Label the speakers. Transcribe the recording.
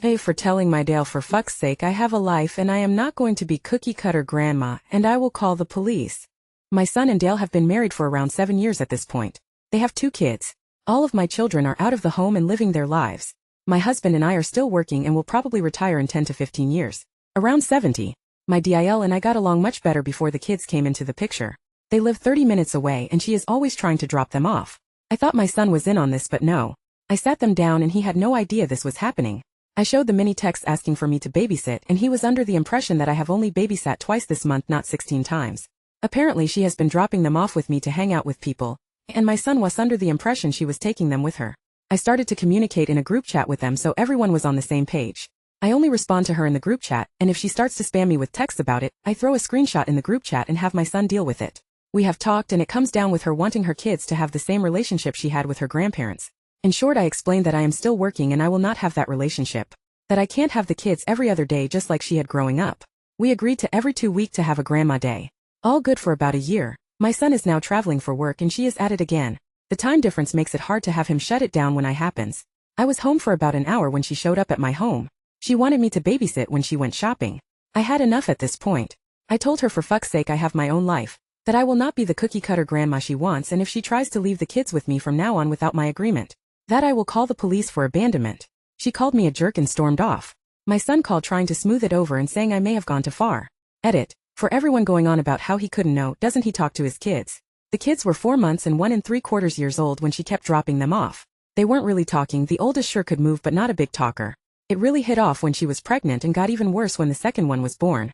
Speaker 1: Hey, for telling my Dale, for fuck's sake, I have a life and I am not going to be cookie cutter grandma, and I will call the police. My son and Dale have been married for around 7 years at this point. They have 2 kids. All of my children are out of the home and living their lives. My husband and I are still working and will probably retire in 10 to 15 years. Around 70. My DIL and I got along much better before the kids came into the picture. They live 30 minutes away and she is always trying to drop them off. I thought my son was in on this, but no. I sat them down and he had no idea this was happening. I showed the mini text asking for me to babysit and he was under the impression that I have only babysat twice this month, not 16 times. Apparently she has been dropping them off with me to hang out with people, and my son was under the impression she was taking them with her. I started to communicate in a group chat with them so everyone was on the same page. I only respond to her in the group chat, and if she starts to spam me with texts about it, I throw a screenshot in the group chat and have my son deal with it. We have talked and it comes down with her wanting her kids to have the same relationship she had with her grandparents. In short, I explained that I am still working and I will not have that relationship. That I can't have the kids every other day just like she had growing up. We agreed to every 2 weeks to have a grandma day. All good for about a year. My son is now traveling for work and she is at it again. The time difference makes it hard to have him shut it down when it happens. I was home for about an hour when she showed up at my home. She wanted me to babysit when she went shopping. I had enough at this point. I told her for fuck's sake I have my own life. That I will not be the cookie cutter grandma she wants, and if she tries to leave the kids with me from now on without my agreement, that I will call the police for abandonment. She called me a jerk and stormed off. My son called trying to smooth it over and saying I may have gone too far. Edit. For everyone going on about how he couldn't know, doesn't he talk to his kids? The kids were 4 months and 1 3/4 years old when she kept dropping them off. They weren't really talking, the oldest sure could move but not a big talker. It really hit off when she was pregnant and got even worse when the second one was born.